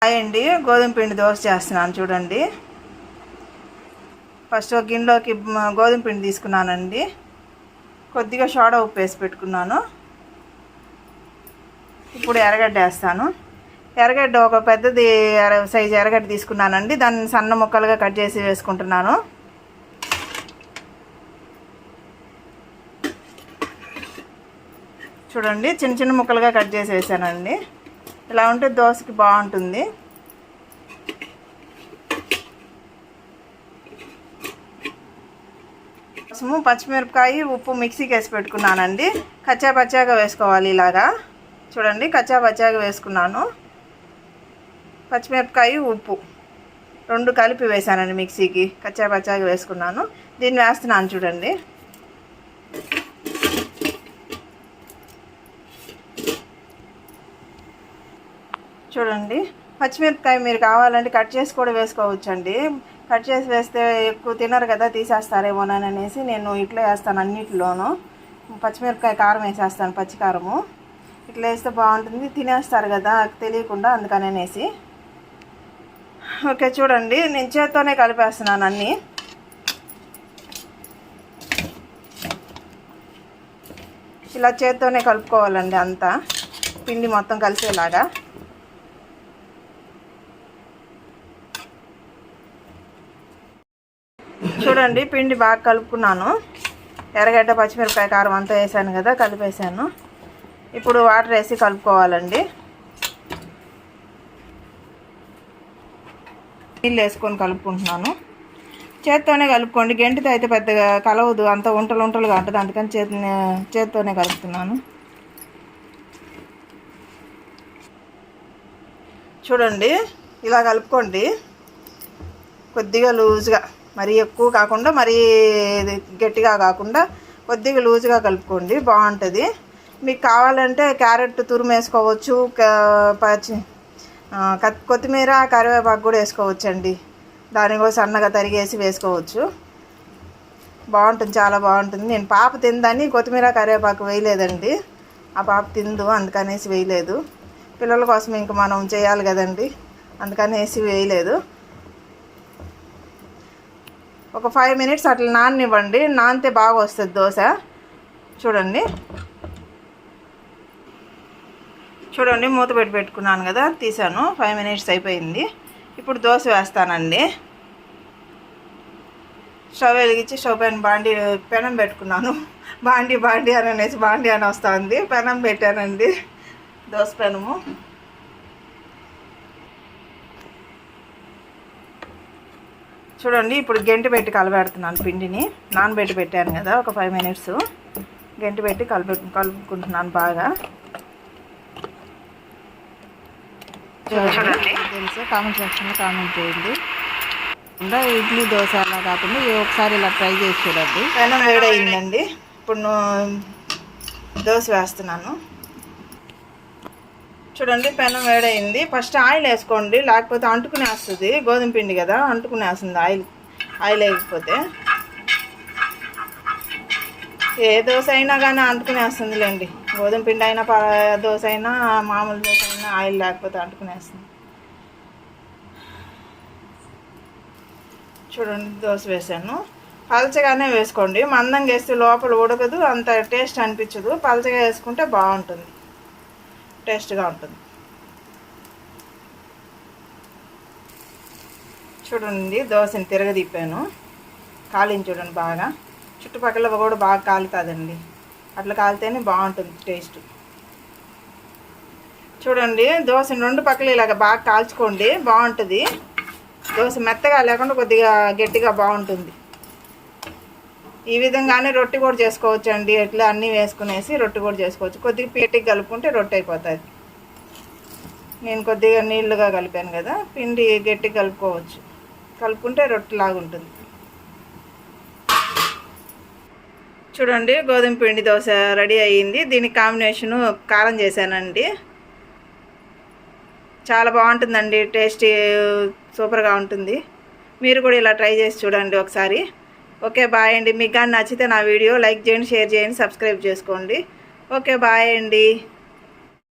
Hi అండి, గోధుమ పిండి దోశ చేస్తున్నాను చూడండి. ఫస్ట్ ఒక గిన్నెలోకి గోధుమ పిండి తీసుకున్నానండి. కొద్దిగా సోడా ఉప్పు వేసి పెట్టుకున్నాను. ఇప్పుడు ఎర్రగడ్డ వేస్తాను. ఎర్రగడ్డ ఒక పెద్దది సైజు ఎర్రగడ్డ తీసుకున్నానండి. దాన్ని సన్న ముక్కలుగా కట్ చేసి వేసుకుంటున్నాను. చూడండి, చిన్న చిన్న ముక్కలుగా కట్ చేసి వేసానండి. ఇలా ఉంటే దోశకి బాగుంటుంది. పచ్చిమిరపకాయ ఉప్పు మిక్సీకి వేసి పెట్టుకున్నానండి. కచ్చా పచ్చాగా వేసుకోవాలి. ఇలాగా చూడండి, కచ్చా పచ్చాగా వేసుకున్నాను. పచ్చిమిరపకాయ ఉప్పు రెండు కలిపి వేసానండి మిక్సీకి. కచ్చా పచ్చాగా వేసుకున్నాను. దీన్ని వేస్తున్నాను చూడండి. చూడండి, పచ్చిమిరపకాయ మీరు కావాలంటే కట్ చేసి కూడా వేసుకోవచ్చండి. కట్ చేసి వేస్తే ఎక్కువ తినరు కదా, తీసేస్తారేమోననేసి నేను ఇట్లా వేస్తాను. అన్నిటిలోనూ పచ్చిమిరపకాయ కారం వేసేస్తాను, పచ్చికారము. ఇట్లా వేస్తే బాగుంటుంది, తినేస్తారు కదా తెలియకుండా, అందుకనేసి. ఓకే, చూడండి, నేను చేత్తోనే కలిపేస్తున్నాను అన్నీ. ఇలా చేత్తోనే కలుపుకోవాలండి అంతా, పిండి మొత్తం కలిసేలాగా. చూడండి, పిండి బాగా కలుపుకున్నాను. ఎర్రగడ్డ పచ్చిమిరపకాయ కారం అంతా వేసాను కదా, కలిపేసాను. ఇప్పుడు వాటర్ వేసి కలుపుకోవాలండి. నీళ్ళు వేసుకొని కలుపుకుంటున్నాను. చేత్తోనే కలుపుకోండి, గెంటితో అయితే పెద్దగా కలవదు, అంత ఉంటలు ఉంటలుగా ఉంటుంది. అందుకని చేత్తోనే కలుపుతున్నాను. చూడండి, ఇలా కలుపుకోండి. కొద్దిగా లూజ్గా, మరీ ఎక్కువ కాకుండా మరీ గట్టిగా కాకుండా కొద్దిగా లూజ్గా కలుపుకోండి, బాగుంటుంది. మీకు కావాలంటే క్యారెట్ తురుము వేసుకోవచ్చు, కొత్తిమీర కరివేపాకు కూడా వేసుకోవచ్చండి. దాన్ని కూడా సన్నగా తరిగేసి వేసుకోవచ్చు, బాగుంటుంది, చాలా బాగుంటుంది. నేను పాప తిందని కొత్తిమీర కరివేపాకు వేయలేదండి. ఆ పాప తిందు, అందుకనేసి వేయలేదు. పిల్లల కోసం ఇంక మనం చేయాలి కదండి, అందుకనేసి వేయలేదు. ఒక 5 minutes అట్లా నాననివ్వండి. నానితే బాగా వస్తుంది దోశ. చూడండి, మూత పెట్టుకున్నాను కదా, తీసాను. 5 minutes అయిపోయింది. ఇప్పుడు దోశ వేస్తానండి. స్టవ్ వెలిగించి స్టవ్ పైన పెనం పెట్టుకున్నాను. బాండి అనేసి బాండి అని వస్తుంది. పెనం పెట్టానండి, దోశ పెనము. చూడండి, ఇప్పుడు గెంటి పెట్టి కలబెడుతున్నాను పిండిని. నానబెట్టి పెట్టాను కదా ఒక 5 minutes. గెంటి పెట్టి కలుపుకుంటున్నాను బాగా. చూడండి, తెలుసు, కామెంట్ సెక్షన్లో కామెంట్ చేయండి. ఇంకా ఇడ్లీ దోశ అలా కాకుండా ఒకసారి ఇలా ట్రై చేసి చూడండి. పెనం వేడయిందండి. ఇప్పుడు దోశ వేస్తున్నాను. చూడండి, పెనం వేడైంది. ఫస్ట్ ఆయిల్ వేసుకోండి, లేకపోతే అంటుకునే వస్తుంది. గోధుమ పిండి కదా, అంటుకునే వస్తుంది ఆయిల్ వేయకపోతే. ఏ దోశ అయినా కానీ అంటుకునే వస్తుందిలేండి. గోధుమ పిండి అయినా, దోశ అయినా, మామూలు దోశ అయినా ఆయిల్ లేకపోతే అంటుకునే వస్తుంది. చూడండి, దోశ వేసాను. పలచగానే వేసుకోండి. మందంగా వేస్తే లోపల ఉడకదు, అంత టేస్ట్ అనిపించదు. పలచగా వేసుకుంటే బాగుంటుంది, టేస్ట్గా ఉంటుంది. చూడండి, దోశని తిరగదిప్పాను, కాలింది చూడండి బాగా. చుట్టుపక్కల కూడా బాగా కాలుతుందండి, అట్లా కాలితేనే బాగుంటుంది టేస్ట్. చూడండి, దోశని 2 పక్కలు ఇలాగ బాగా కాల్చుకోండి, బాగుంటుంది. దోశ మెత్తగా లేకుండా కొద్దిగా గట్టిగా బాగుంటుంది. ఈ విధంగానే రొట్టె కూడా చేసుకోవచ్చు అండి. ఇట్లా అన్నీ వేసుకునేసి రొట్టె కూడా చేసుకోవచ్చు. కొద్దిగా పీటికి కలుపుకుంటే రొట్టె అయిపోతుంది. నేను కొద్దిగా నీళ్ళుగా కలిపాను కదా, పిండి గట్టిగా కలుపుకోవచ్చు. కలుపుకుంటే రొట్టెలాగా ఉంటుంది. చూడండి, గోధుమ పిండి దోశ రెడీ అయ్యింది. దీనికి కాంబినేషను కారం చేశానండి. చాలా బాగుంటుందండి, టేస్ట్ సూపర్గా ఉంటుంది. మీరు కూడా ఇలా ట్రై చేసి చూడండి ఒకసారి. ఓకే, బాయ్ అండి. మీకు కానీ నచ్చితే నా వీడియో లైక్ చేయండి, షేర్ చేయండి, సబ్స్క్రైబ్ చేసుకోండి. ఓకే, బాయ్ అండి.